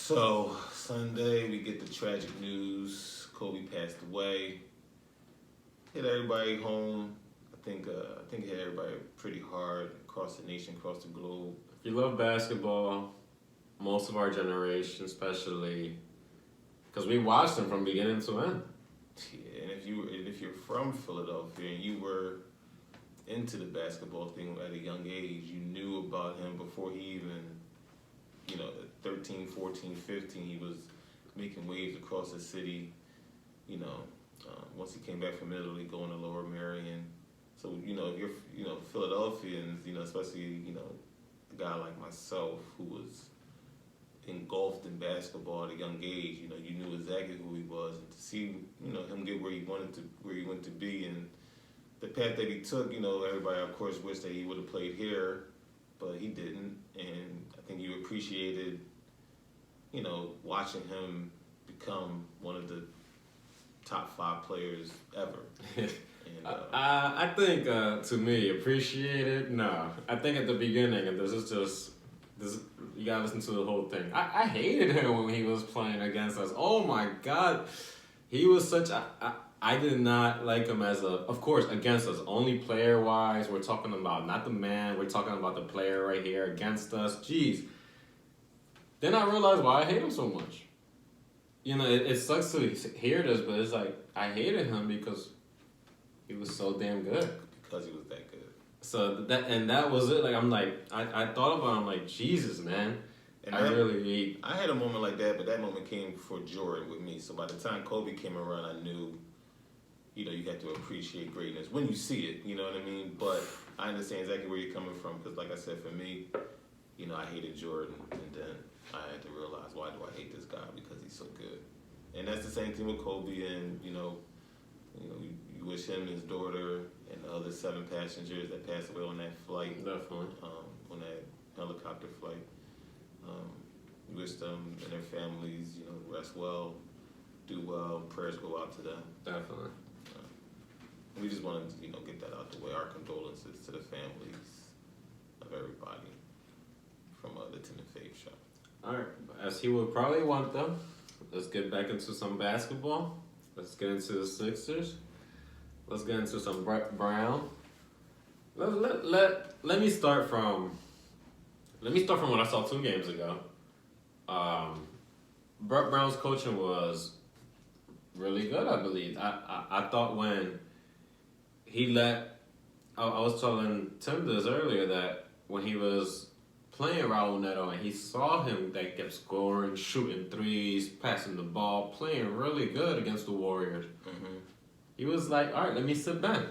So Sunday we get the tragic news. Kobe passed away. Hit everybody home. I think it hit everybody pretty hard across the nation, across the globe. If you love basketball, most of our generation, especially, because we watched them from beginning to end. Yeah, and if you're from Philadelphia and you were into the basketball thing at a young age, you knew about him before he even, at 13, 14, 15, he was making waves across the city. Once he came back from Italy, going to Lower Merion. So, if you're, Philadelphians, especially, a guy like myself who was engulfed in basketball at a young age, you knew exactly who he was. And to see, him get where he wanted to be and the path that he took, everybody, of course, wished that he would have played here, but he didn't. And I think you appreciated, watching him become one of the top 5 players ever. And, I think, to me, appreciated, no. I think at the beginning, and this, you gotta listen to the whole thing. I hated him when he was playing against us. Oh my God. He was such I did not like him of course, against us. Only player-wise, we're talking about not the man, we're talking about the player right here against us. Jeez. Then I realized why I hate him so much. It sucks to hear this, but it's like, I hated him because he was so damn good. Because he was that good. So that was it. Like, I thought about him like, Jesus, man. And I had a moment like that, but that moment came for Jordan with me. So by the time Kobe came around, I knew, you had to appreciate greatness when you see it, you know what I mean? But I understand exactly where you're coming from, because like I said, for me, I hated Jordan, and then I had to realize, why do I hate this guy? Because he's so good. And that's the same thing with Kobe, and, you wish him and his daughter and the other 7 passengers that passed away on that flight. Definitely. On that helicopter flight. We wish them and their families, rest well, do well, prayers go out to them. Definitely. We just wanted to, get that out the way. Our condolences to the families of everybody from the Tim and Faith show. All right. As he would probably want them, let's get back into some basketball. Let's get into the Sixers. Let's get into some Brett Brown. Let me start from what I saw 2 games ago. Brett Brown's coaching was really good, I believe. I thought when he I was telling Tim this earlier, that when he was playing Raul Neto and he saw him that kept scoring, shooting threes, passing the ball, playing really good against the Warriors, he was like, all right, let me sit back.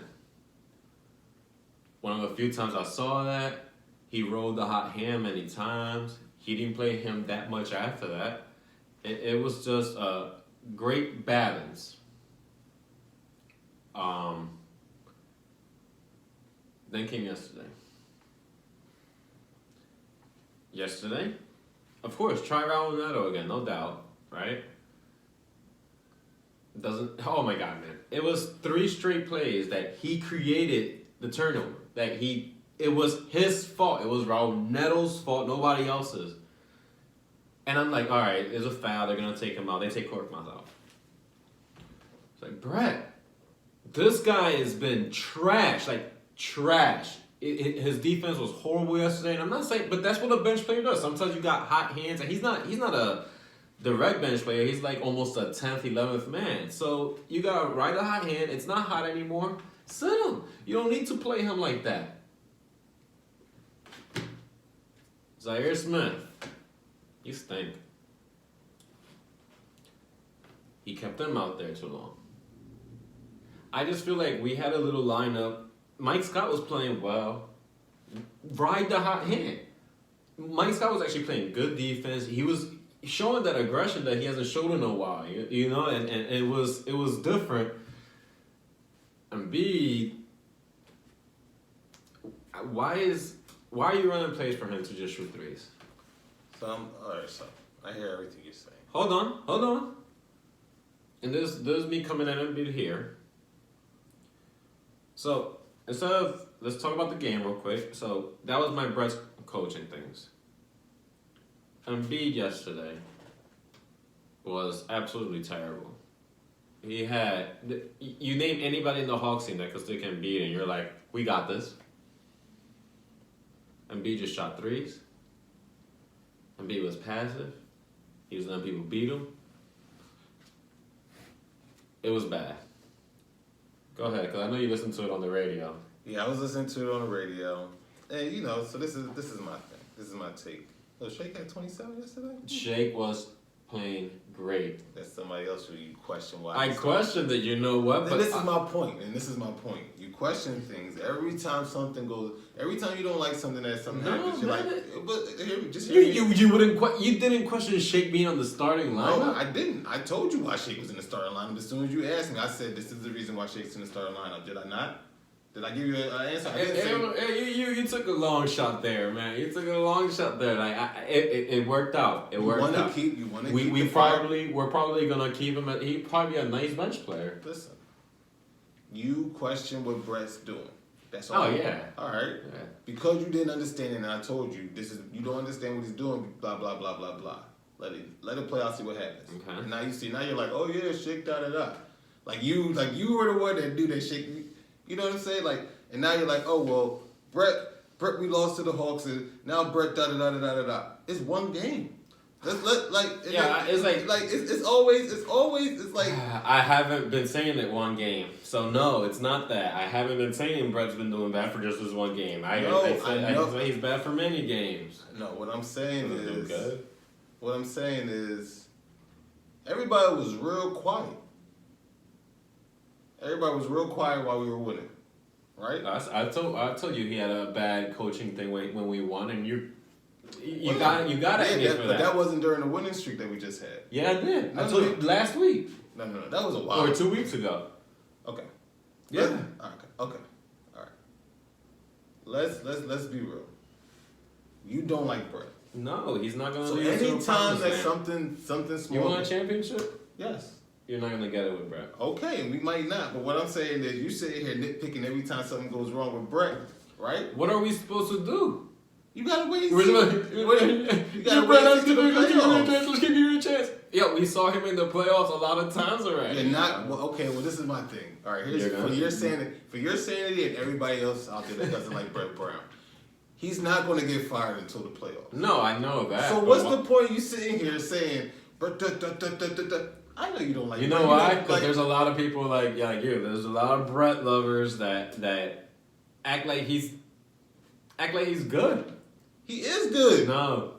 One of the few times I saw that, he rolled the hot hand many times. He didn't play him that much after that. It was just a great balance. Then came yesterday. Yesterday, of course, try Raul Neto again, no doubt, right? Oh my God, man. It was 3 straight plays that he created the turnover. It was his fault. It was Raul Neto's fault, nobody else's. And I'm like, all right, it's a foul. They're going to take him out. They take Korkmaz out. It's like, Brett, this guy has been trash. Like, trash. His defense was horrible yesterday. And I'm not saying, but that's what a bench player does. Sometimes you got hot hands. And he's not a direct bench player. He's like almost a 10th, 11th man. So you got to ride a hot hand. It's not hot anymore. Sit him. You don't need to play him like that. Zaire Smith. You stink. He kept them out there too long. I just feel like we had a little lineup. Mike Scott was playing well. Ride the hot hand. Mike Scott was actually playing good defense. He was showing that aggression that he hasn't shown in a while. And it was different. And B, why are you running plays for him to just shoot threes? So I hear everything you're saying. Hold on. And there's me coming in and be here. So let's talk about the game real quick. So that was my Brett's coaching things. Embiid yesterday, was absolutely terrible. He had you name anybody in the Hawks team that could stick and beat, and you're like, we got this. Embiid just shot threes. Embiid was passive. He was letting people beat him. It was bad. Go ahead, because I know you listened to it on the radio. Yeah, I was listening to it on the radio, and you know, so this is my thing. This is my take. So Shake had 27 yesterday. Shake was playing great. That's somebody else who you question why. I questioned it. You know what? But this is my point, and this is my point. You question things every time something goes. Every time you don't like something that something happens, you're like, but just you didn't question Shake being on the starting lineup. No, I didn't. I told you why Shake was in the starting lineup as soon as you asked me. I said this is the reason why Shake's in the starting lineup. Did I not? Did I give you an answer? I didn't say. You took a long shot there, man. You took a long shot there. Like it worked out. It worked out. You want to keep. We're probably gonna keep him. He probably a nice bench player. Listen, you question what Brett's doing. That's all. Oh yeah. All right. Yeah. Because you didn't understand it, and I told you you don't understand what he's doing. Blah blah blah blah blah. Let it play out. See what happens. Okay. And now you see. Now you're like, oh yeah, Shake da da da. Like you were the one that do that Shake. You know what I'm saying? Like, and now you're like, oh well, Brett, we lost to the Hawks, and now Brett da da da da da da. It's one game. It's like. I haven't been saying it one game, so no, it's not that. I haven't been saying Brett's been doing bad for just this one game. I say he's bad for many games. No, what I'm saying is, everybody was real quiet. Everybody was real quiet while we were winning, right? I told you he had a bad coaching thing when we won, and you got to admit for that. But that wasn't during the winning streak that we just had. Yeah, I did. I told you last week. No, that was a while. Or 2 weeks ago. Okay. Yeah. Okay. All right. Let's be real. You don't like Brett. No, he's not gonna. So lead us to a anytime promised that land. something small. You want a championship? Yes. You're not gonna get it with Brett. Okay, and we might not. But what I'm saying is, you sitting here nitpicking every time something goes wrong with Brett, right? What are we supposed to do? You gotta wait. You gotta wait until the playoffs. Let's give you a chance. Yeah, we saw him in the playoffs a lot of times already. You're not okay. Well, this is my thing. All right, here's for your sanity and everybody else out there that doesn't like Brett Brown. He's not going to get fired until the playoffs. No, I know that. So what's the point of you sitting here saying, I know you don't like. You know why? Because there's a lot of people like you. There's a lot of Brett lovers that act like he's good. He is good. No.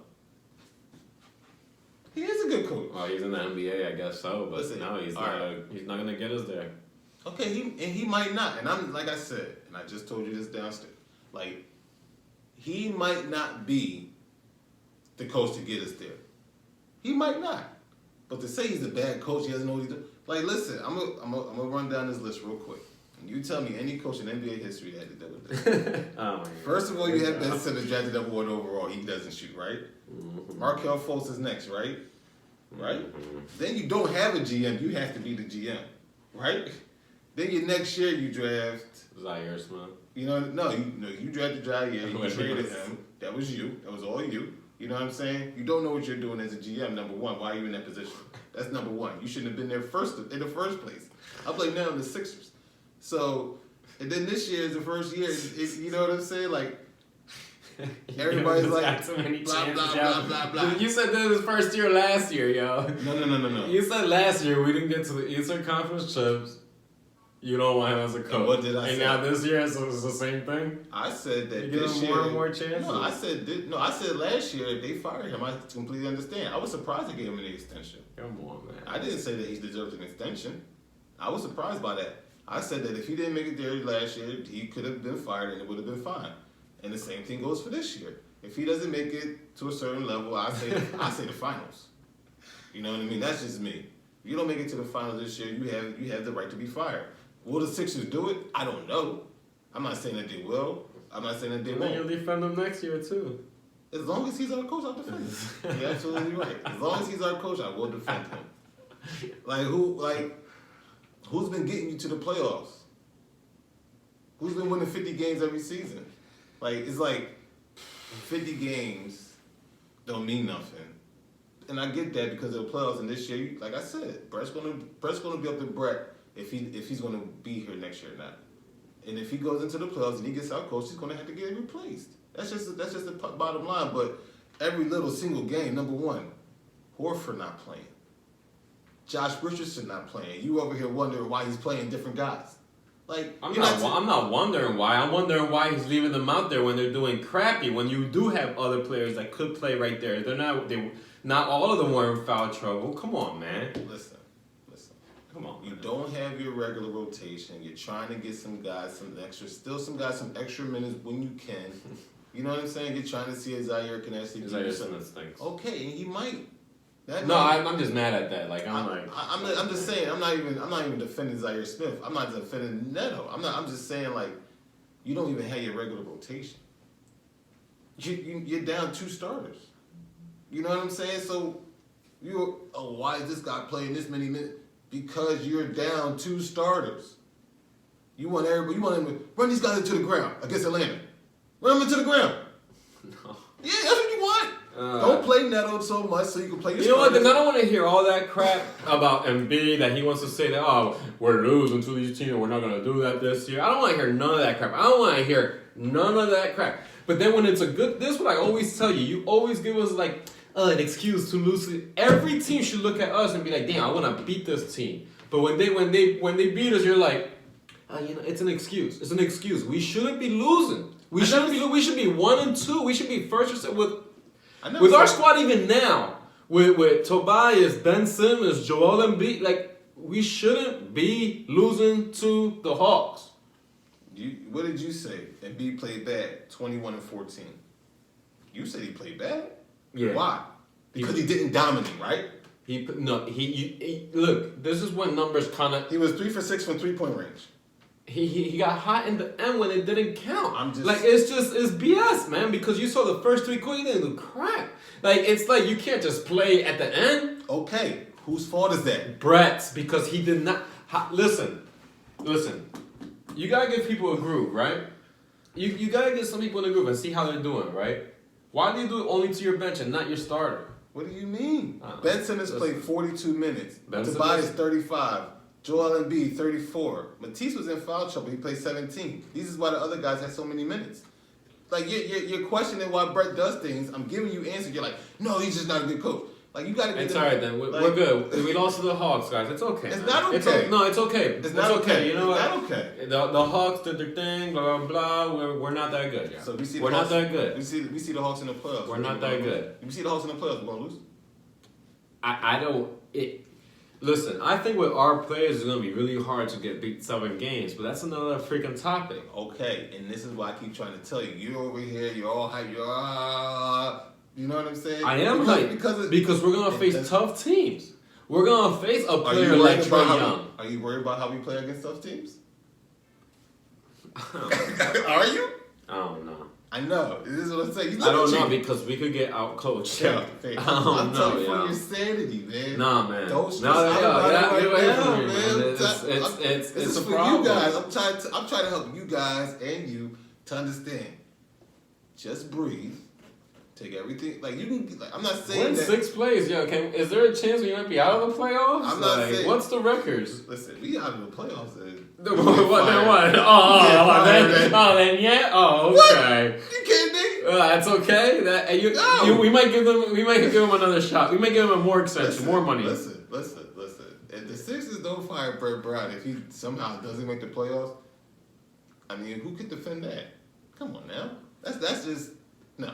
He is a good coach. Well, he's in the NBA, I guess so, but Listen, no, he's not gonna get us there. Okay, he might not. And I'm like I said, and I just told you this downstairs. Like, he might not be the coach to get us there. He might not. But to say he's a bad coach, he doesn't know what he's doing. Like, listen, I'm gonna run down this list real quick. And you tell me any coach in NBA history that had to deal with this. Oh, First of all, you have Ben Simmons drafted number 1 overall. He doesn't shoot, right? Mm-hmm. Markelle Fultz is next, right? Right? Mm-hmm. Then you don't have a GM. You have to be the GM, right? Then your next year you draft Zaire Smith. You drafted Jair. You traded him. That was you. That was all you. You know what I'm saying? You don't know what you're doing as a GM. Number one, why are you in that position? That's number one. You shouldn't have been there in the first place. I play now in the Sixers. So, and then this year is the first year. You know what I'm saying? Like, everybody's like, too many blah, blah, chances, blah, blah, blah. You said that was his first year last year, yo. No. You said last year we didn't get to the Eastern Conference chips. You don't want him as a coach. And what did I say? And now this year it's the same thing? I said that you give this him year. more and more chances. No, I said last year if they fired him, I completely understand. I was surprised they gave him an extension. Come on, man. I didn't say that he deserved an extension. I was surprised by that. I said that if he didn't make it there last year, he could have been fired and it would have been fine. And the same thing goes for this year. If he doesn't make it to a certain level, I say the finals. You know what I mean? That's just me. If you don't make it to the finals this year, you have the right to be fired. Will the Sixers do it? I don't know. I'm not saying that they will. I'm not saying that they won't. Then you'll defend him next year too. As long as he's our coach, I'll defend him. You're absolutely right. As long as he's our coach, I will defend him. Who's been getting you to the playoffs? Who's been winning 50 games every season? It's like 50 games don't mean nothing. and I get that because of the playoffs. And this year, like I said, Brett's gonna be up to Brett if he's gonna be here next year or not. And if he goes into the playoffs and he gets out coached, he's gonna have to get replaced. That's just the bottom line. But every little single game, number one, Horford not playing, Josh Richardson not playing. You over here wondering why he's playing different guys. Like I'm not wondering why. I'm wondering why he's leaving them out there when they're doing crappy. When you do have other players that could play right there, not all of them were in foul trouble. Come on, man. Listen. Come on. You don't have your regular rotation. You're trying to get some extra minutes when you can. You know what I'm saying? You're trying to see if Zaire can actually do something. Okay, and he might. I'm just mad at that. Like I'm just saying. I'm not even defending Zaire Smith. I'm not defending Neto. I'm just saying like, you don't even have your regular rotation. You're down 2 starters. You know what I'm saying? So why is this guy playing this many minutes? Because you're down 2 starters. You want him to run these guys into the ground against Atlanta. Run them into the ground. No. Yeah, that's what you want. Don't play Neto so much so you can play your starters. You know what? Then I don't want to hear all that crap about Embiid that he wants to say that, we're losing to these teams and we're not going to do that this year. I don't want to hear none of that crap. I don't want to hear none of that crap. But then when it's this is what I always tell you. You always give us like an excuse to lose. Every team should look at us and be like, damn, I want to beat this team. But when they beat us, you're like, it's an excuse. It's an excuse. We shouldn't be losing. We should be 1-2. We should be first with our squad even now. With Tobias, Ben Simmons, Joel Embiid, like we shouldn't be losing to the Hawks. What did you say? Embiid played bad, 21-14. You said he played bad? Yeah. Why? Because he didn't dominate, right? Look, this is when numbers kind of... He was 3 for 6 from 3-point range. He got hot in the end when it didn't count. It's BS, man, because you saw the first 3 quarters, you didn't do crap. Like, it's like you can't just play at the end. Okay, whose fault is that? Brett's, because he did not... Listen. You gotta give people a groove, right? You gotta get some people in the groove and see how they're doing, right? Why do you do it only to your bench and not your starter? What do you mean? Ben Simmons played 42 minutes. Tobias 35. Joel Embiid 34. Matisse was in foul trouble. He played 17. This is why the other guys had so many minutes. Like you're questioning why Brett does things. I'm giving you answers. You're like, no, he's just not a good coach. Like you gotta. It's alright then. We're good. We lost to the Hawks, guys. It's okay. It's not okay. It's okay. It's not okay. You know what? It's not okay. The Hawks did their thing. Blah blah blah. We're not that good. Yeah. So we're not that good. We see the Hawks in the playoffs. We're not that good. We see the Hawks in the playoffs. We're gonna lose. I don't. Listen, I think with our players, it's going to be really hard to get beat 7 games, but that's another freaking topic. Okay, and this is why I keep trying to tell you. You're over here, you're all hype, you know what I'm saying? I am hype because we're going to face tough teams. We're going to face a player like Trae Young. Are you worried about how we play against tough teams? Are you? I don't know. I know. This is what I'm saying. I don't know because we could get out coached. Yeah, I'm telling you for your sanity, man. Nah, man. Don't stress out man. It's a for problem. You guys. I'm trying to help you guys and you to understand. Just breathe. Take everything. Like you can. Like, I'm not saying we're in 6 plays. Yo, is there a chance we might be out of the playoffs? I'm not saying. What's the records? Listen, we out of the playoffs. What? Then yeah. Oh, okay. What? You kidding me? That's okay. We might give them another shot. We might give them a more extension, more money. Listen. If the Sixers don't fire Brett Brown, if he somehow doesn't make the playoffs, I mean, who could defend that? Come on now. That's just no.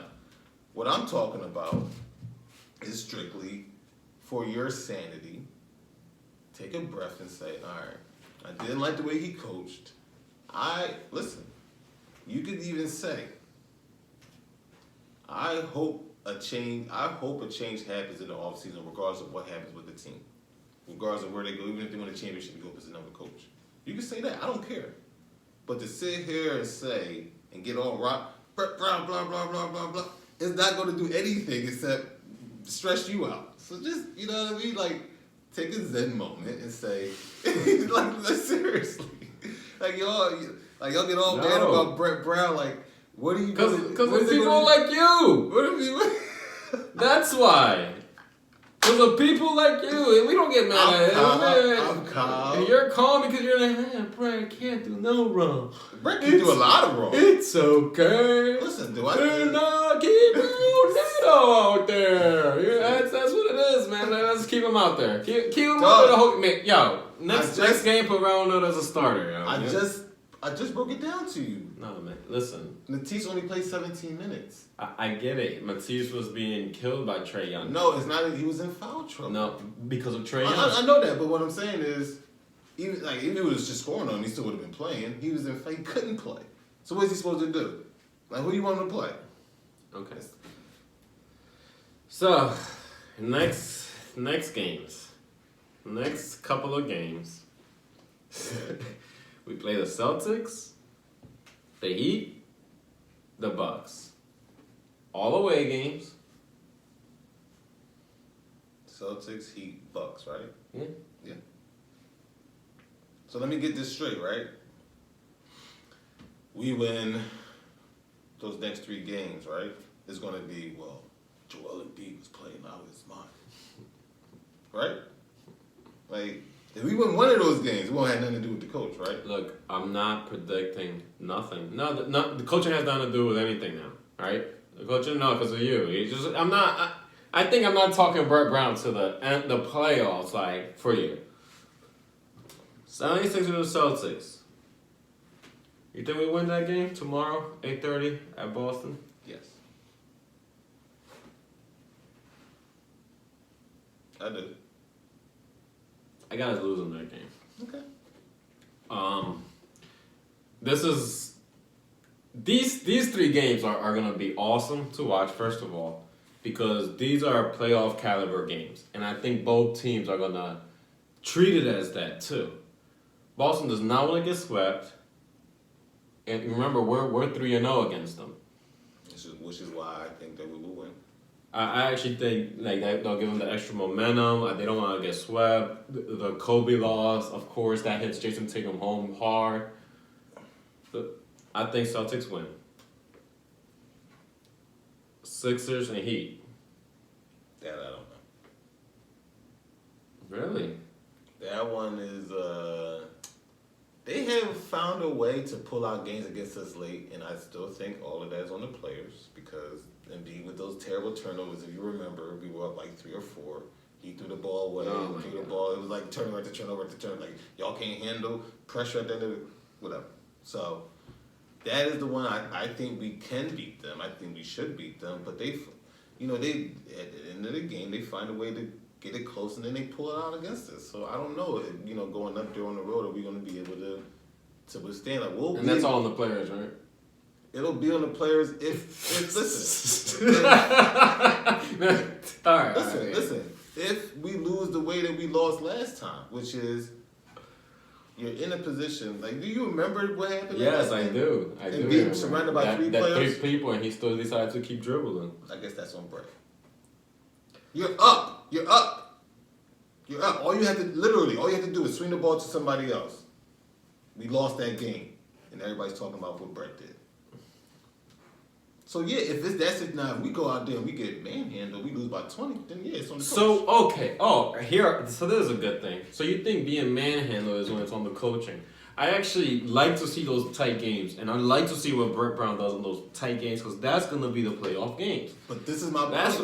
What I'm talking about is strictly for your sanity. Take a breath and say, all right. I didn't like the way he coached. Listen, you could even say, I hope a change happens in the offseason regardless of what happens with the team. Regardless of where they go, even if they win a championship, you hope it's another coach. You can say that, I don't care. But to sit here and say, and get all rock, blah, blah, blah, blah, blah, blah, it's not going to do anything except stress you out. So just, you know what I mean? Like, take a Zen moment and say, like seriously, like y'all get all mad about Brett Brown. Like, what are you? Because it's people like you. What are you? That's why. Because of people like you, and we don't get mad at it. I'm calm. And you're calm because you're like, hey, Brett can't do no wrong. Brett can do a lot of wrong. It's okay. Listen, do I? And keep Ronaldo out there. Yeah, that's what it is, man. Let's keep him out there. Keep him out there the whole man. Yo, next game, put Ronaldo as a starter. Yo, I just broke it down to you. No, man. Listen. Matisse only played 17 minutes. I get it. Matisse was being killed by Trae Young. No, it's not. He was in foul trouble. No, because of Trae Young. I know that, but what I'm saying is, even if he was just scoring on him, he still would have been playing. He couldn't play. So what is he supposed to do? Like, who do you want him to play? Okay. So, next games. Next couple of games. We play the Celtics, the Heat, the Bucks. All away games. Celtics, Heat, Bucks, right? Yeah. Yeah. So let me get this straight, right? We win those next 3 games, right? It's going to be, well, Joel Embiid was playing out of his mind. Right? Like, if we win one of those games, it won't have nothing to do with the coach, right? Look, I'm not predicting nothing. No, the coaching has nothing to do with anything now, right? The coaching, no, because of you. I think I'm not talking Brett Brown to the playoffs, like, for you. 76 to the Celtics. You think we win that game tomorrow, 8:30 at Boston? Yes. I do. I got us losing that game. Okay. These 3 games are gonna be awesome to watch, first of all, because these are playoff caliber games. And I think both teams are gonna treat it as that too. Boston does not want to get swept. And remember, we're 3-0 against them. Which is why I think that we will win. I actually think like they'll give them the extra momentum. They don't want to get swept. The Kobe loss, of course, that hits Jason Tatum home hard. But I think Celtics win. Sixers and Heat. That I don't know. Really? That one is they have found a way to pull out games against us late, and I still think all of that is on the players because Embiid with those terrible turnovers. If you remember, we were up like 3 or 4. He threw the ball away. Threw the ball. It was like turnover to turnover to turn. Like y'all can't handle pressure at the end of it. Whatever. So that is the one I think we can beat them. I think we should beat them. But they at the end of the game they find a way to get it close and then they pull it out against us. So I don't know. Going up there on the road, are we going to be able to withstand? Like that's all on the players, right? It'll be on the players if listen. All right. Listen. If we lose the way that we lost last time, which is you're in a position like, do you remember what happened? Yes, I do. I do. Being surrounded by 3 players. 3 people, and he still decided to keep dribbling. I guess that's on Brett. You're up. All you have to do is swing the ball to somebody else. We lost that game, and everybody's talking about what Brett did. So yeah, if we go out there and we get manhandled, we lose by 20, then yeah, it's on the coach. So okay, so this is a good thing. So you think being manhandled is when it's on the coaching? I actually like to see those tight games, and I like to see what Brett Brown does in those tight games because that's gonna be the playoff games. But this is my point. That's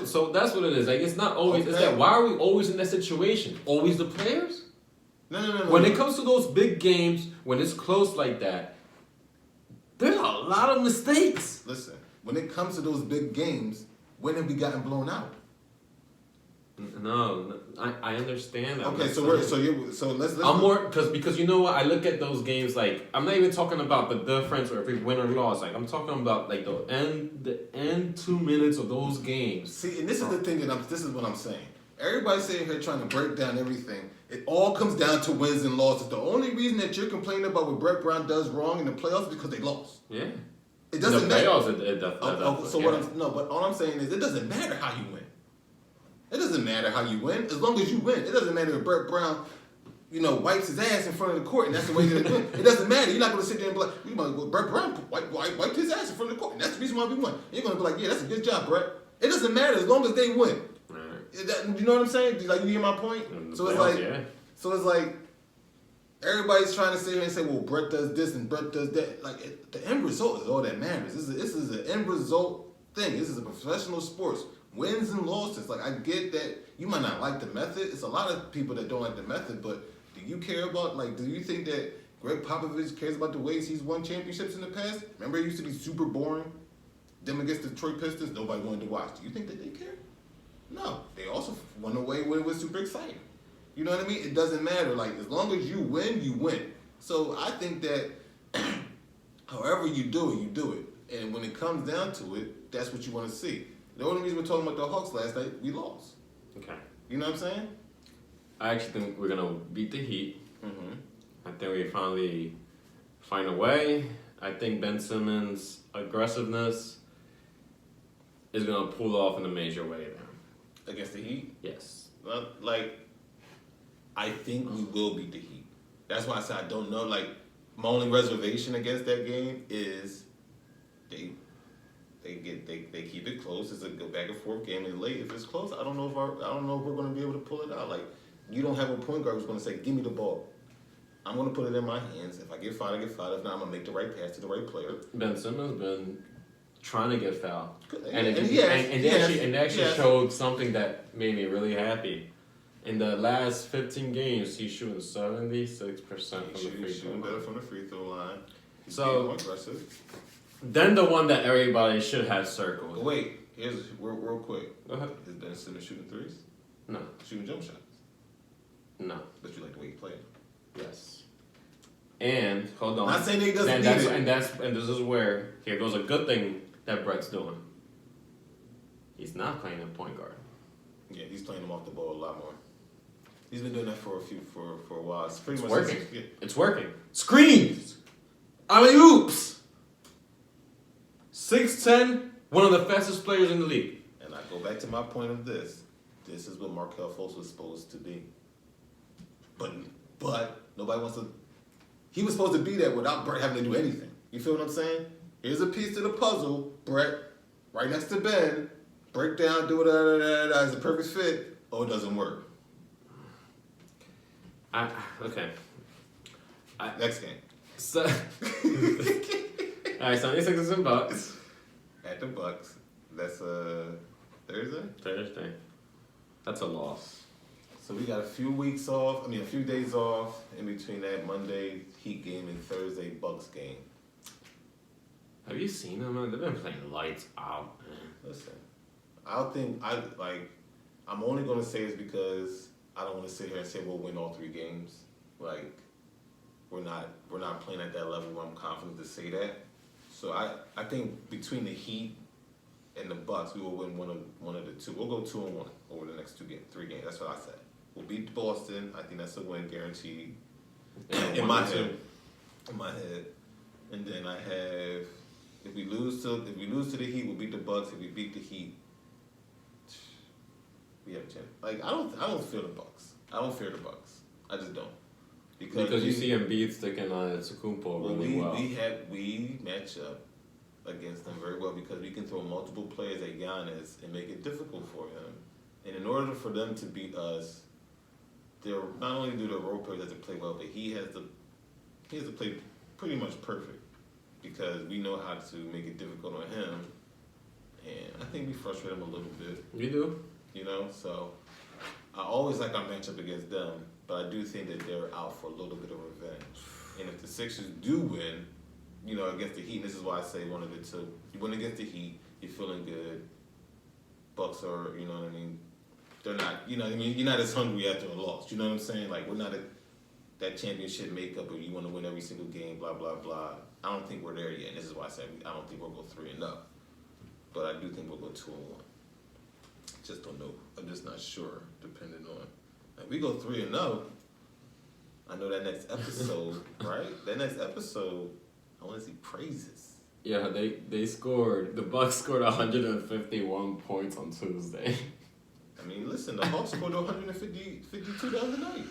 what it is. Like it's not always. Okay. It's that why are we always in that situation? Always the players? No. When it comes to those big games, when it's close like that, there's a lot of mistakes. Listen, when it comes to those big games, when have we gotten blown out? No, I understand that. Okay, so let's. I'm more because you know what, I look at those games like I'm not even talking about the difference or if we win or loss. Like I'm talking about like the end 2 minutes of those games. See, and this is the thing this is what I'm saying. Everybody's sitting here trying to break down everything. It all comes down to wins and losses. The only reason that you're complaining about what Brett Brown does wrong in the playoffs is because they lost. Yeah. It doesn't matter. But all I'm saying is it doesn't matter how you win. It doesn't matter how you win, as long as you win. It doesn't matter if Brett Brown, wipes his ass in front of the court, and that's the way he's gonna win. It doesn't matter. You're not gonna sit there and be like, Brett Brown wiped his ass in front of the court, and that's the reason why we won. You're gonna be like, yeah, that's a good job, Brett. It doesn't matter as long as they win. Right. You know what I'm saying? Like, you hear my point? So it's like, so it's like, everybody's trying to sit here and say, well, Brett does this and Brett does that. Like, the end result is all that matters. This is an end result thing. This is a professional sports. Wins and losses. Like, I get that you might not like the method. It's a lot of people that don't like the method, but do you care about, like, do you think that Greg Popovich cares about the ways he's won championships in the past? Remember, it used to be super boring. Them against the Detroit Pistons, nobody wanted to watch. Do you think that they care? No. They also won away when it was super exciting. You know what I mean? It doesn't matter. Like, as long as you win, you win. So I think that however you do it, you do it. And when it comes down to it, that's what you want to see. The only reason we're talking about the Hawks last night, we lost. Okay. You know what I'm saying? I actually think we're gonna beat the Heat. Mm-hmm. I think we finally find a way. I think Ben Simmons' aggressiveness is gonna pull off in a major way then. Against the Heat? Yes. Well, like, I think we will beat the Heat. That's why I said I don't know. Like, my only reservation against that game is they keep it close. It's a go back and forth game and late. If it's close, I don't know if we're going to be able to pull it out. Like, you don't have a point guard who's going to say, "Give me the ball." I'm going to put it in my hands. If I get fouled, I get fouled. If not, I'm going to make the right pass to the right player. Ben Simmons been trying to get fouled, and it actually showed something that made me really happy. In the last 15 games, he's shooting 76% from the free throw shooting better line. from the free throw line. He's So more aggressive. Then the one that everybody should have circled. But wait, here's real quick. Go ahead. Is Ben Simmons shooting threes? No. Shooting jump shots? No. But you like the way he played. Yes. And hold on. Not saying that he doesn't and need that's, it. and this is where here goes a good thing that Brett's doing. He's not playing a point guard. Yeah, he's playing him off the ball a lot more. He's been doing that for a while. It's pretty It's much working. Yeah. It's working. Screens! Alley-oops! 6'10", one of the fastest players in the league. And I go back to my point of this. This is what Markelle Fultz was supposed to be. But nobody wants to. He was supposed to be there without Brett having to do anything. You feel what I'm saying? Here's a piece to the puzzle. Brett, right next to Ben. Break down, do it, it's a perfect fit. Oh, it doesn't work. Okay. Next game. So, all right, 76ers and Bucks. At the Bucks. That's Thursday? Thursday. That's a loss. So we got a few days off in between that Monday Heat game and Thursday Bucks game. Have you seen them? Man? They've been playing lights out, man. Listen, I'm only going to say this because I don't want to sit here and say we'll win all 3 games. Like, we're not playing at that level where I'm confident to say that. So I think between the Heat and the Bucks, we will win one of the two. We'll go 2-1 over the next 3 games. That's what I said. We'll beat Boston. I think that's a win guaranteed. In my head. And then I have, if we lose to the Heat, we'll beat the Bucks. If we beat the Heat, we have a chance. Like, I don't fear the Bucks. I don't fear the Bucks. I just don't. Because you see Embiid sticking on Antetokounmpo really well. We match up against them very well because we can throw multiple players at Giannis and make it difficult for him. And in order for them to beat us, they're not only do the role players have to play well, but he has to play pretty much perfect because we know how to make it difficult on him. And I think we frustrate him a little bit. We do. You know, so I always like our matchup against them, but I do think that they're out for a little bit of revenge. And if the Sixers do win, you know, against the Heat, and this is why I say one of the two. You win against the Heat, you're feeling good. Bucks are, you know what I mean, they're not, you know what I mean, you're not as hungry after a loss. You know what I'm saying? Like, we're not at that championship makeup where you want to win every single game, blah, blah, blah. I don't think we're there yet, and this is why I said I don't think we'll go 3-0. But I do think we'll go 2-1. Just don't know. I'm just not sure, depending on. If we go 3-0, I know that next episode, right? That next episode, I want to see praises. Yeah, they scored. The Bucks scored 151 points on Tuesday. I mean, listen, the Hawks scored 152 the other night.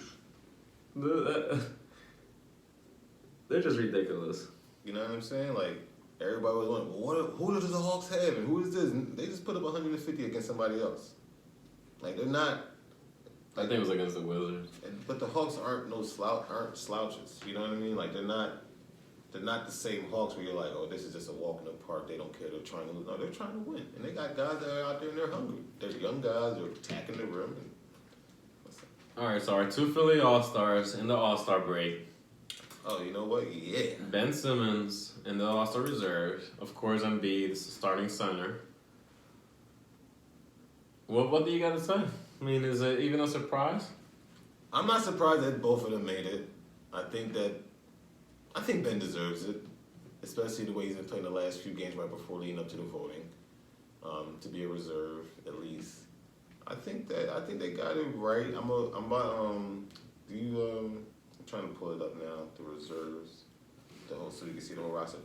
They're just ridiculous. You know what I'm saying? Like, everybody was wondering, well, who does the Hawks have and who is this? And they just put up 150 against somebody else. Like they're not. I think it was against the Wizards. But the Hawks aren't slouches. You know what I mean? Like they're not the same Hawks where you're like, oh, this is just a walk in the park. They don't care. They're trying to lose. No, they're trying to win. And they got guys that are out there and they're hungry. They're young guys. They're attacking the rim. All right, so our 2 Philly All-Stars in the All-Star break. Oh, you know what? Yeah. Ben Simmons in the All-Star reserve. Of course, Embiid is the starting center. What do you got to say? I mean, is it even a surprise? I'm not surprised that both of them made it. I think Ben deserves it, especially the way he's been playing the last few games right before leading up to the voting. To be a reserve, at least. I think they got it right. I'm trying to pull it up now, the reserves. So you can see the whole roster.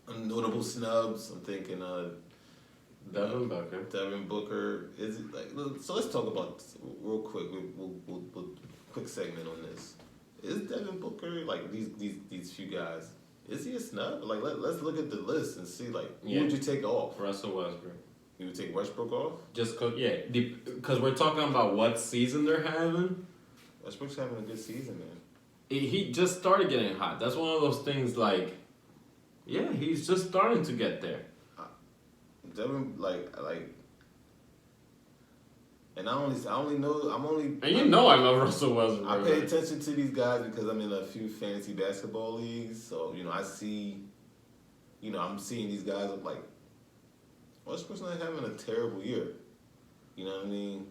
Notable snubs, I'm thinking Devin Booker. Devin Booker. Is it like, so let's talk about this real quick. We'll quick segment on this. Is Devin Booker, like these few guys, is he a snub? Like let's look at the list and see like who would you take off? Russell Westbrook. You would take Westbrook off? Just because we're talking about what season they're having. Westbrook's having a good season, man. He just started getting hot. That's one of those things like, yeah, he's just starting to get there. Devin, and I'm only. And you know I love Russell Westbrook. I pay attention to these guys because I'm in a few fantasy basketball leagues, so I see, I'm seeing these guys like Westbrook's not having a terrible year. You know what I mean?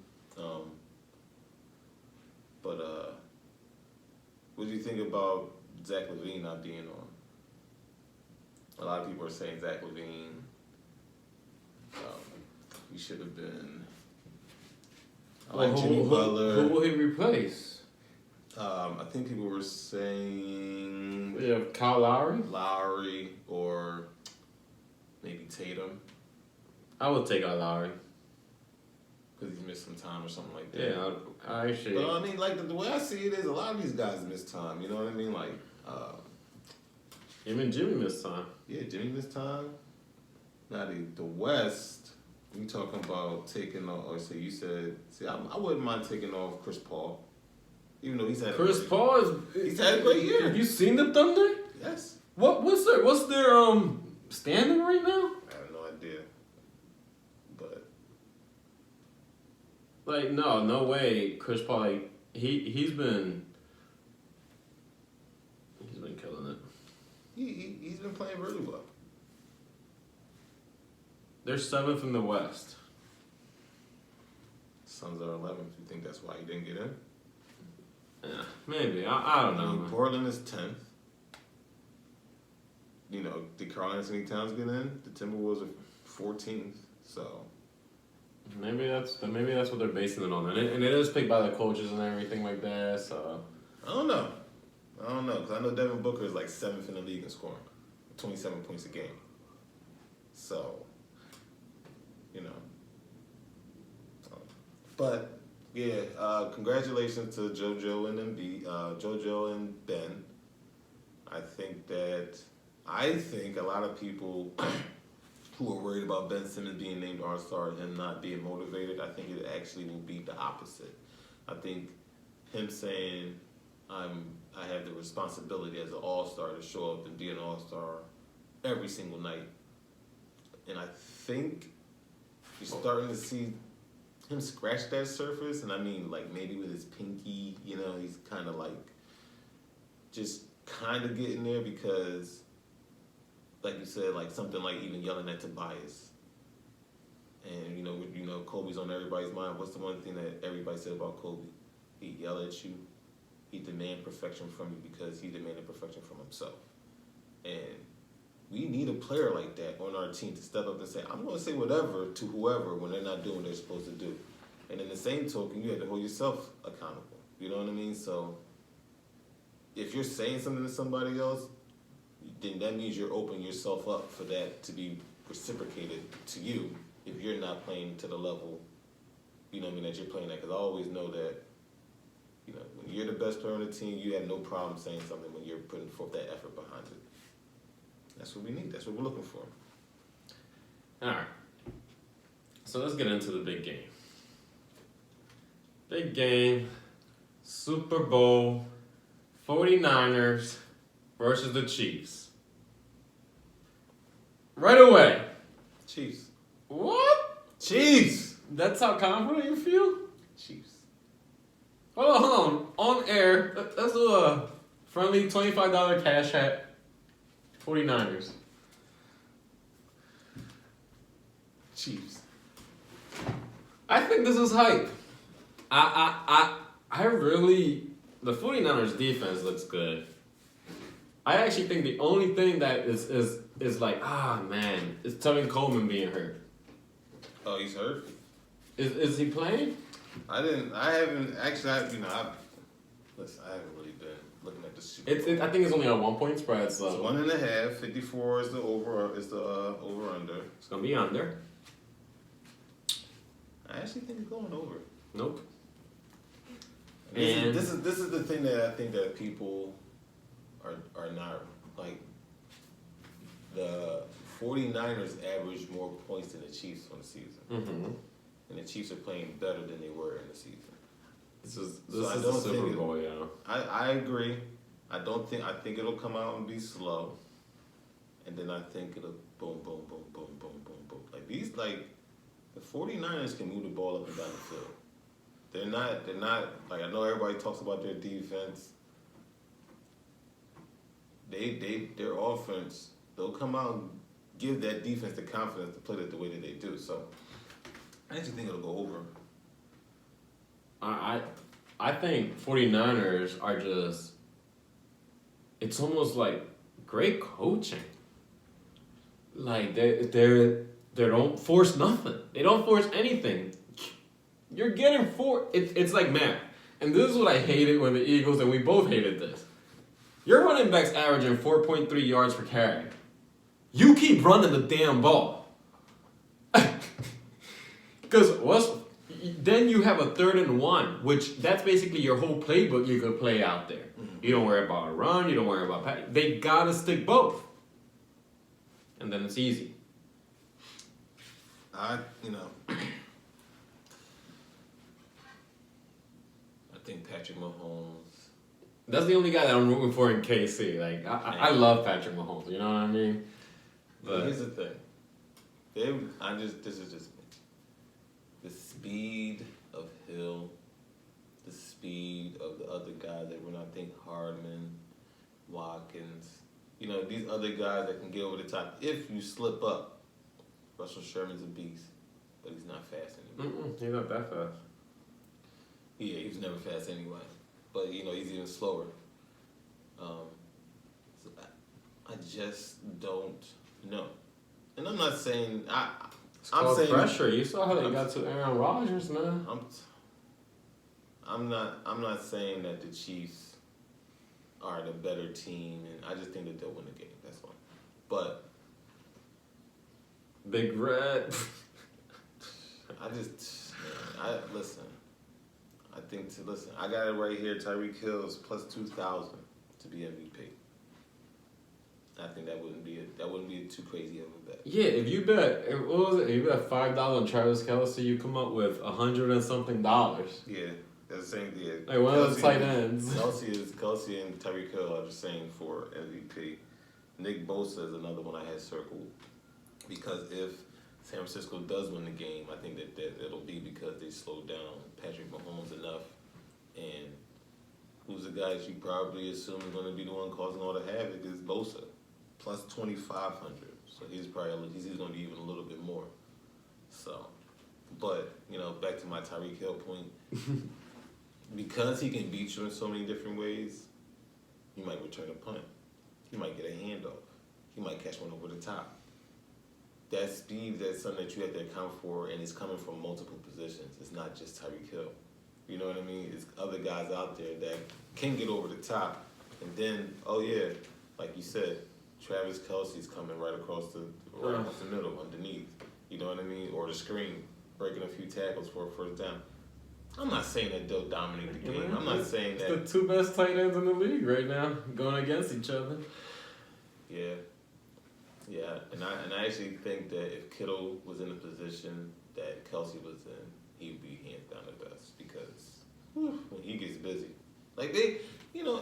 What do you think about Zach LaVine not being on? A lot of people are saying Zach LaVine, he should have been. I like Jimmy Butler. Who will he replace? I think people were saying Kyle Lowry? Lowry or maybe Tatum. I would take out Lowry. Because he's missed some time or something like that. Yeah, I actually. But I mean, like the way I see it is, a lot of these guys miss time. You know what I mean? Like, even Jimmy missed time. Yeah, Jimmy missed time. Now the West, we talking about taking off. Or say you said, I wouldn't mind taking off Chris Paul, even though he's had he's had a great year. Have you seen the Thunder? Yes. What's their standing right now? I have no idea. But like no way, Chris Paul. Like he's been killing it. He's been playing really well. They're 7th in the West. Suns are 11th. You think that's why he didn't get in? Yeah, maybe. I don't know. Man. Portland is 10th. Did Karl Anthony Towns get in? The Timberwolves are 14th. So maybe that's what they're basing it on, and it is picked by the coaches and everything like that. So I don't know, because I know Devin Booker is like 7th in the league in scoring, 27 points a game. So, but yeah, congratulations to JoJo and Ben. I think a lot of people who are worried about Ben Simmons being named All-Star and not being motivated, I think it actually will be the opposite. I think him saying, I have the responsibility as an All-Star to show up and be an All-Star every single night. And I think you're starting to see him scratch that surface, and I mean, like, maybe with his pinky, he's kind of like, just kind of getting there because, like you said, like something like even yelling at Tobias. And, Kobe's on everybody's mind. What's the one thing that everybody said about Kobe? He'd yell at you. He'd demand perfection from you because he demanded perfection from himself. And we need a player like that on our team to step up and say, I'm going to say whatever to whoever when they're not doing what they're supposed to do. And in the same token, you have to hold yourself accountable. You know what I mean? So if you're saying something to somebody else, then that means you're opening yourself up for that to be reciprocated to you if you're not playing to the level, that you're playing at. Because I always know that, when you're the best player on the team, you have no problem saying something when you're putting forth that effort behind it. That's what we need. That's what we're looking for. All right. So let's get into the big game. Big game. Super Bowl. 49ers versus the Chiefs. Right away. Chiefs. What? Chiefs. That's how confident you feel? Chiefs. Hold on. On air. Let's do a friendly $25 cash hat. 49ers. Chiefs. I think this is hype. I really, the 49ers defense looks good. I actually think the only thing that is like, man, is Tevin Coleman being hurt. Oh, he's hurt? Is he playing? Listen, I haven't really been looking at the Super Bowl. I think it's only a 1 point spread, so It's 1.5. 54 is the over under. it's gonna be under. I actually think it's going over. Nope. This is the thing that I think that people are not like. The 49ers average more points than the Chiefs on the season, Mm-hmm. and the Chiefs are playing better than they were in the season. This is I the don't Super think Bowl, yeah. I agree. I think it'll come out and be slow, and then I think it'll boom, boom, boom, boom, boom, boom, boom. Like the 49ers can move the ball up and down the field. They're not like, I know everybody talks about their defense. Their offense, they'll come out and give that defense the confidence to play it the way that they do. So I actually think it'll go over. I think 49ers are just, it's almost like great coaching. Like they don't force nothing. They don't force anything. You're getting it's like math. And this is what I hated when the Eagles, and we both hated this. Your running back's averaging 4.3 yards per carry. You keep running the damn ball. Because then you have a 3rd and 1, which that's basically your whole playbook you could play out there. Mm-hmm. You don't worry about a run, you don't worry about pass. They gotta stick both. And then it's easy. I think Patrick Mahomes. That's the only guy that I'm rooting for in KC. Like I love Patrick Mahomes. You know what I mean? But here's the thing. This is just me. The speed of Hill, the speed of the other guys that when I think Hardman, Watkins, these other guys that can get over the top. If you slip up, Russell Sherman's a beast, but he's not fast anymore. He's not that fast. Yeah, he was never fast anyway. But, he's even slower. So I just don't know. And I'm not saying... I'm saying pressure. You saw how they got to Aaron Rodgers, man. I'm not saying that the Chiefs are the better team, and I just think that they'll win the game. That's fine. But... Big Red. listen. I got it right here. Tyreek Hill is plus 2,000 to be MVP. I think that wouldn't be too crazy of a bet. Yeah, if you bet, what was it? If you bet $5 on Travis Kelce, you come up with $100 and something. Yeah, that's the same. Yeah, Like one of the tight ends. Kelce and Tyreek Hill are the same for MVP. Nick Bosa is another one I had circled because if San Francisco does win the game, I think that it'll be because they slowed down Patrick Mahomes enough. And who's the guy that you probably assume is going to be the one causing all the havoc is Bosa, plus 2,500. So he's going to be even a little bit more. So, but back to my Tyreek Hill point, because he can beat you in so many different ways, he might return a punt. He might get a handoff. He might catch one over the top. That speed, that's something that you have to account for, and it's coming from multiple positions. It's not just Tyreek Hill. You know what I mean? It's other guys out there that can get over the top. And then, like you said, Travis Kelce's coming right across the middle, underneath. You know what I mean? Or the screen, breaking a few tackles for a first down. I'm not saying that they'll dominate the game. I'm not saying that. It's the 2 best tight ends in the league right now, going against each other. Yeah, and I actually think that if Kittle was in the position that Kelce was in, he'd be hands down the best because Like they, you know,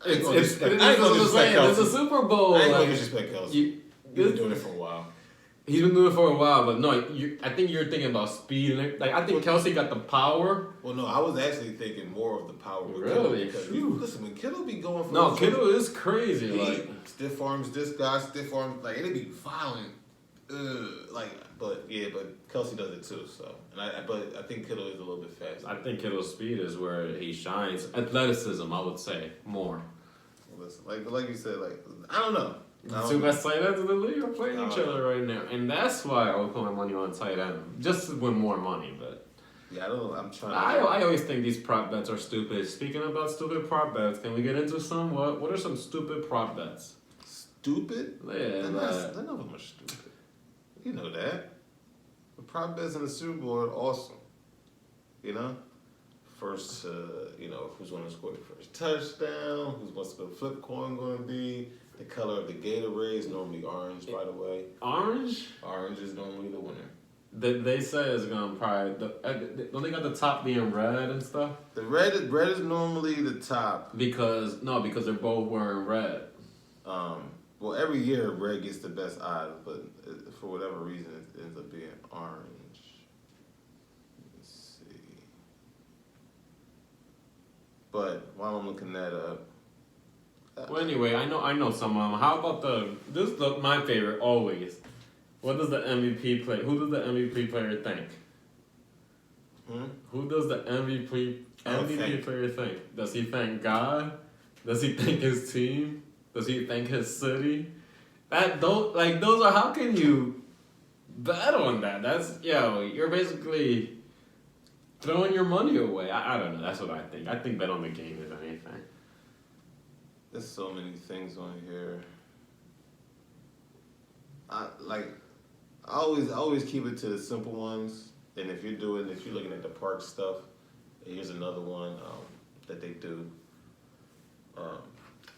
I ain't It's gonna it's disrespect- I ain't gonna disrespect it's a Kelsey. Super Bowl. I ain't gonna Like, disrespect Kelsey. you, He's been doing it for a while. he's been doing it for a while, but no, I think you're thinking about speed. And like I think Kelsey got the power. Well, no, I was actually thinking more of the power with Really? Kittle because Phew. listen, when Kittle be going for No, the- Kittle is crazy. he Like stiff arms this guy, stiff arms like it'd be violent. But Kelsey does it too. So, but I think Kittle is a little bit faster. I think Kittle's speed is where he shines. Athleticism, I would say more. Listen, like you said, like I don't know. The two best tight ends in the league are playing each No. other right now, and that's why I would put my money on tight end just to win more money. But Yeah, I don't know. I'm trying. I always think these prop bets are stupid. Speaking about stupid prop bets, can we get into some? What are some stupid prop bets? Stupid? Yeah, They're none of them are stupid. You know that. The prop bets in the Super Bowl are awesome. You know? First, who's going to score the first touchdown, what's the flip coin going to be, the color of the Gatorade is normally orange, by the way. Orange? Orange is normally the winner. They say it's gonna probably don't they got the top being red and stuff? The red is normally the top. Because they're both wearing red. Well, every year red gets the best odds, but for whatever reason it ends up being orange. Let's see. But while I'm looking that up. Well, anyway, I know some of them. How about this is my favorite always. What does the MVP play? Who does the MVP player think? Who does the MVP player think? Does he thank God? Does he thank his team? Does he thank his city? Those are, how can you bet on that? That's you're basically throwing your money away. I don't know. That's what I think. I think bet on the game if anything. There's so many things on here. I always keep it to the simple ones. And if you're looking at the park stuff, here's another one that they do.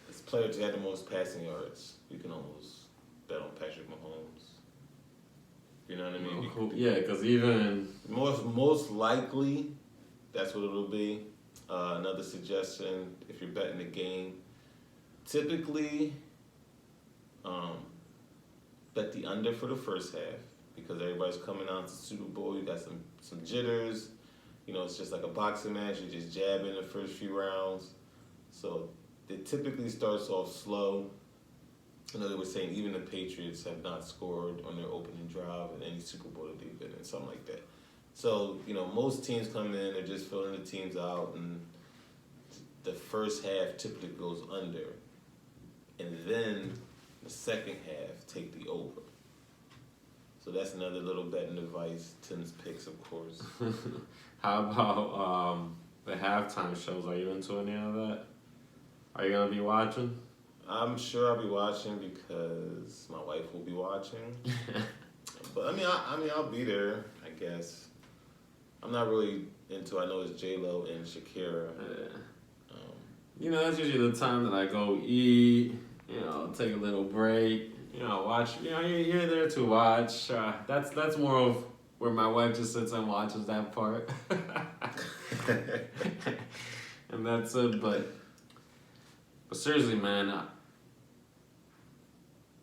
It's players who had the most passing yards. You can almost bet on Patrick Mahomes. You know what I mean? Yeah, because even Most likely, that's what it'll be. Another suggestion, if you're betting the game, typically bet the under for the first half because everybody's coming out to the Super Bowl. You got some jitters. You know, it's just like a boxing match. You're just jabbing the first few rounds. So it typically starts off slow. I know they were saying even the Patriots have not scored on their opening drive in any Super Bowl that they've been in, something like that. So, most teams come in, they're just filling the teams out, and the first half typically goes under. And then the second half take the over. So that's another little betting device. Tim's picks, of course. how about the halftime shows? Are you into any of that? Are you gonna be watching? I'm sure I'll be watching because my wife will be watching. But I'll be there, I guess. I'm not really into. I know it's J-Lo and Shakira. That's usually the time that I go eat. Take a little break. Watch. You're there to watch. That's more of where my wife just sits and watches that part. And that's it. But seriously, man,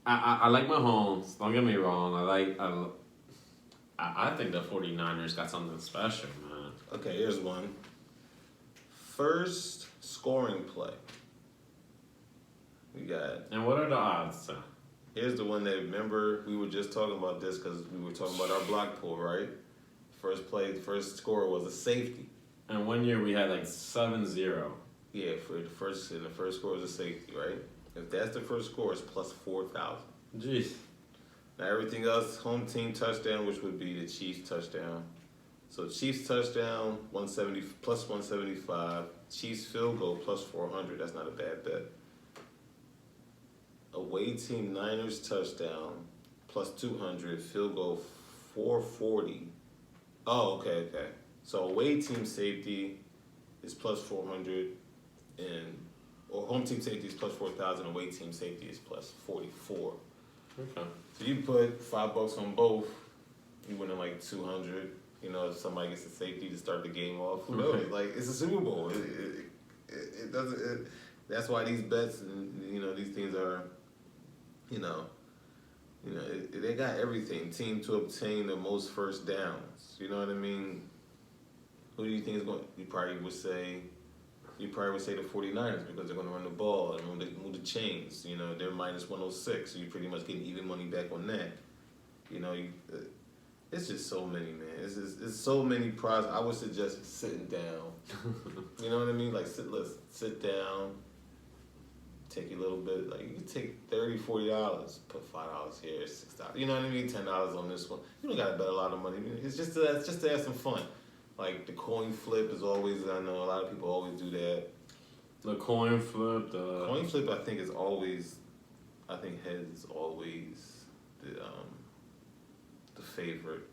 I like Mahomes. Don't get me wrong. I think the 49ers got something special, man. Okay, here's one. First scoring play. We got. And what are the odds? Here's the one that, remember, we were just talking about this because we were talking about our block pool, right? First score was a safety. And 1 year we had 7-0. Yeah, the first score was a safety, right? If that's the first score, it's plus 4,000. Jeez. Now everything else, home team touchdown, which would be the Chiefs touchdown. So Chiefs touchdown, 170 plus 175. Chiefs field goal plus 400. That's not a bad bet. Away team Niners touchdown plus 200. Field goal 440. Oh, okay. So away team safety is plus 400, or home team safety is plus 4,000. Away team safety is plus 44. Okay. So you put $5 on both, you winning 200. If somebody gets a safety to start the game off, who knows? It's a Super Bowl. It doesn't. That's why these bets and these things are, they got everything. Team to obtain the most first downs. You know what I mean? Who do you think is going? You probably would say the 49ers because they're going to run the ball and when they move the chains. They're minus 106, so you're pretty much getting even money back on that. It's just so many, man. It's so many pros. I would suggest sitting down. You know what I mean? Like let's sit down. Take a little bit. Like you can take $30, $40, put $5 here, $6. You know what I mean? $10 on this one. You don't gotta bet a lot of money. It's just to have some fun. Like the coin flip is always. I know a lot of people always do that. The coin flip. Coin flip, I think, is always. I think heads is always the favorite.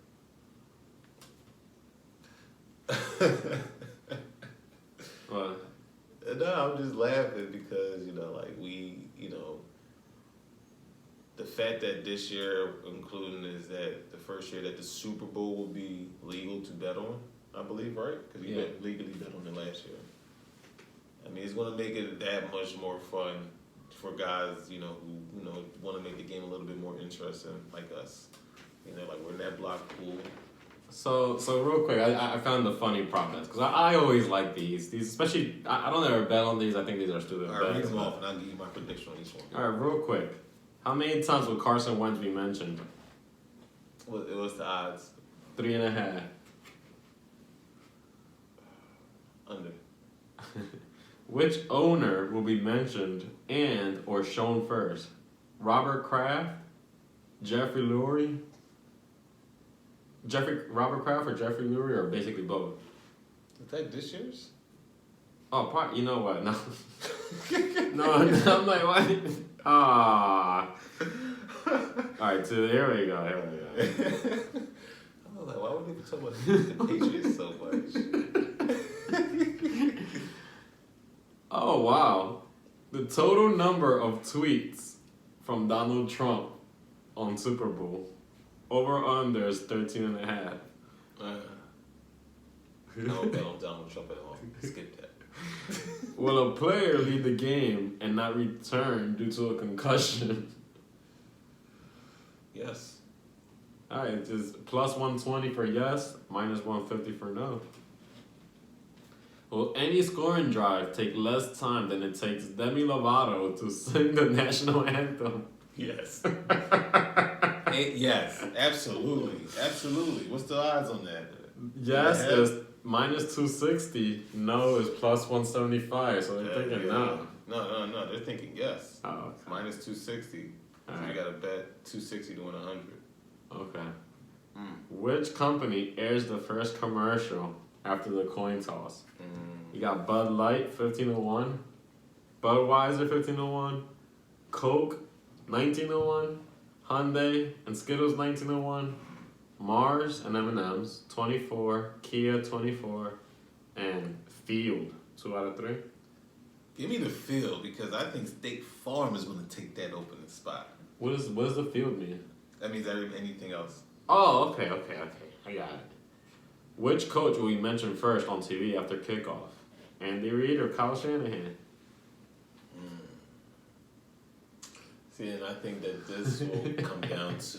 What? No, I'm just laughing because the fact that this year, including, is that the first year that the Super Bowl will be legal to bet on. I believe, right? Because you legally bet on it last year. I mean, it's going to make it that much more fun for guys, who want to make the game a little bit more interesting, like us. Like we're in that block pool. So real quick, I found the funny prop bets because I always like these especially. I don't ever bet on these. I think these are stupid. All right, read them off, and I'll give you my prediction on each one. All right, real quick. How many times will Carson Wentz be mentioned? What's the odds? 3.5. Under. Which owner will be mentioned and or shown first? Robert Kraft, Jeffrey Lurie, Robert Kraft or Jeffrey Lurie, or basically both? Is that this year's? Oh, you know what? No. no, I'm like, what? Ah. All right, so here we go. I was like, why would they be talking about the Patriots so much? Oh, wow. The total number of tweets from Donald Trump on Super Bowl. Over under is 13.5. I don't bet on Donald Trump at all. Skip that. Will a player leave the game and not return due to a concussion? Yes. All right, just plus 120 for yes, minus 150 for no. Will any scoring drive take less time than it takes Demi Lovato to sing the national anthem? Yes. Yes, absolutely. Absolutely. What's the odds on that? Yes is minus 260. No is plus 175. So they're thinking no. No. They're thinking yes. Oh, okay. Minus 260. All so right. you got to bet 260 to win 100. Okay. Which company airs the first commercial after the coin toss? You got Bud Light, 15-1. Budweiser, 15-1. Coke, 19-1. Hyundai and Skittles, 19-1. Mars and M&M's, 24. Kia, 24. And Field, 2 out of 3. Give me the field because I think State Farm is going to take that opening spot. What does the field mean? That means anything else. Oh, okay. I got it. Which coach will we mention first on TV after kickoff? Andy Reid or Kyle Shanahan? See, and I think that this will come down to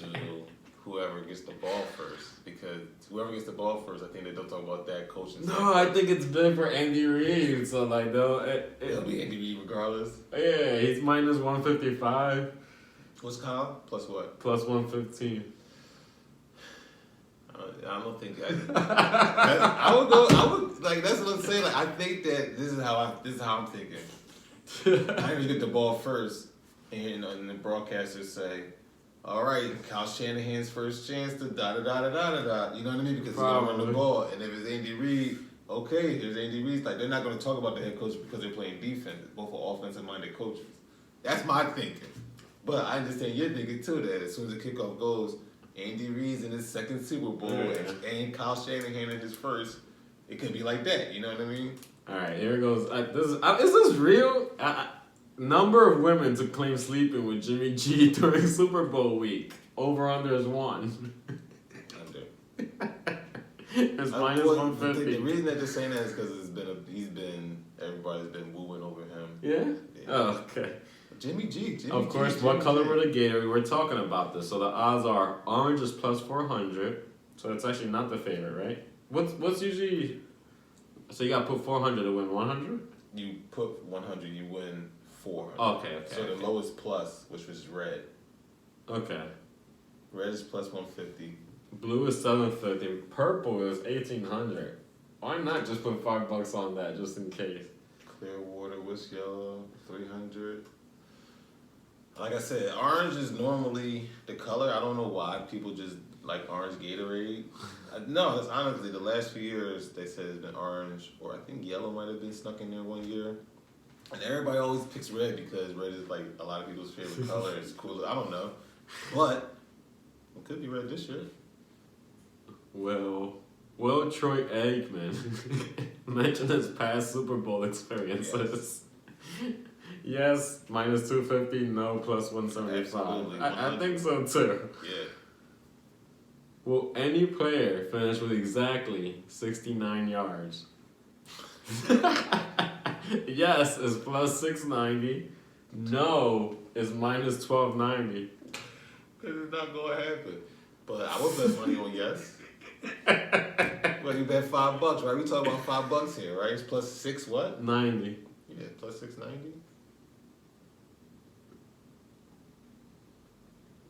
whoever gets the ball first. Because whoever gets the ball first, I think they'll talk about that coaching. No, I think it's big for Andy Reid. So, like, it'll be Andy Reid regardless. Yeah, he's minus 155. What's Kyle? Plus what? Plus 115. I don't think I would like that's what I'm saying. Like I think that this is how I'm thinking. I'm gonna get the ball first, and the broadcasters say, "All right, Kyle Shanahan's first chance to da da da da da da." You know what I mean? Because he's gonna run the ball, and if it's Andy Reid, okay, here's Andy Reid. Like they're not gonna talk about the head coach because they're playing defense. Both are offensive-minded coaches. That's my thinking. But I understand your thinking too. That as soon as the kickoff goes, Andy Reid's in his second Super Bowl and Kyle Shanahan in his first. It could be like that. You know what I mean? All right, here goes. Is this real? Number of women to claim sleeping with Jimmy G during Super Bowl week. Over under is 1. Under. It's minus Well, 150. The reason that they're saying that is because everybody's been wooing over him. Yeah? Yeah. Oh, okay. Jimmy G. Of course, what color were the Gatorade? We're talking about this. So the odds are orange is plus 400. So it's actually not the favorite, right? What's usually... So you got to put 400 to win 100? You put 100, you win 400. Okay. So the lowest plus, which was red. Okay. Red is plus 150. Blue is 750. Purple is 1800. Why not just put $5 on that just in case? Clear water was yellow, 300. Like I said, orange is normally the color. I don't know why people just like orange Gatorade. No, it's honestly the last few years they said it's been orange, or I think yellow might have been snuck in there one year. And everybody always picks red because red is like a lot of people's favorite color. It's cool. I don't know, but it could be red this year. Well, Troy Aikman mentioned his past Super Bowl experiences. Yes, minus 250, no, plus 175. Absolutely, I think so too. Yeah. Will any player finish with exactly 69 yards? Yes is plus 690. No is minus 1290. This is not going to happen. But I would bet money on yes. Well, you bet $5, right? We talking about $5 here, right? It's plus 6 what? 90. Yeah, plus 690.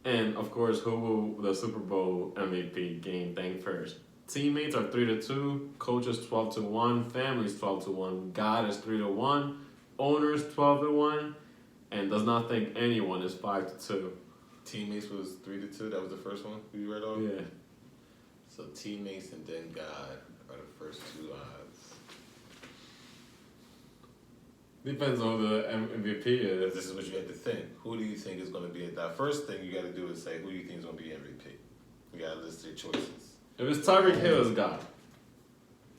And of course, who will the Super Bowl MVP game thank first? Teammates are 3-2, coaches 12-1, families 12-1, God is 3-1, owners 12-1, and does not think anyone is 5-2. Teammates was 3-2. That was the first one you read off? Yeah. So teammates and then God are the first two odds. Depends on who the MVP is. This is what you have to think. Who do you think is going to be that? First thing you got to do is say who do you think is going to be MVP. You got to list your choices. If it's Tyreek Hill, it's God.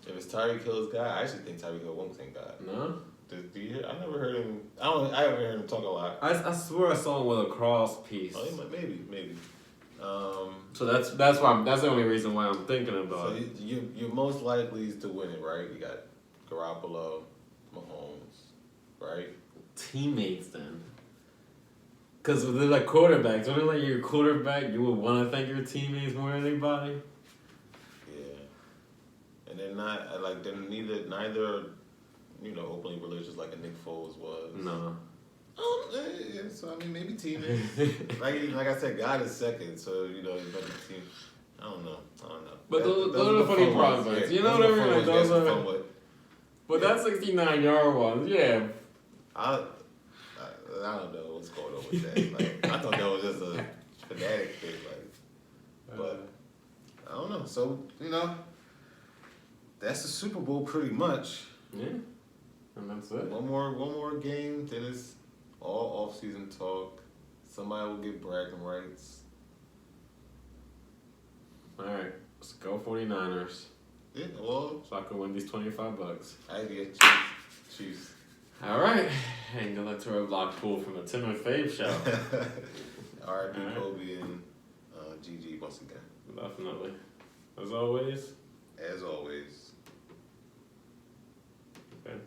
If it's Tyreek Hill's God, I actually think Tyreek Hill won't think God. No? Do you hear? I never heard him. I haven't heard him talk a lot. I swear I saw him with a cross piece. Oh, maybe. So that's why that's the only reason why I'm thinking about So it. you're most likely to win it, right? You got Garoppolo, Mahomes, right? Teammates then. Because they're like quarterbacks. When they're like your quarterback, you would want to thank your teammates more than anybody. Yeah. And they're not like neither openly religious like a Nick Foles was. No. Yeah, so I mean maybe teammates. like I said, God is second, so you better team. I don't know. But those are the funny prospects. You know what I mean? Like those are. But that 69-yard one, yeah. I don't know what's going on with that. Like I thought that was just a fanatic thing, but I don't know. So that's the Super Bowl pretty much. Yeah, and that's it. One more game, then it's all off-season talk. Somebody will get bragging rights. All right, let's go 49ers. Yeah, well, So I can win these $25. I get Chiefs. All right, and go to our block pool from the Tim and Fave show. R.I.P. All right. Kobe and GG once again. Definitely. As always. As always. Okay.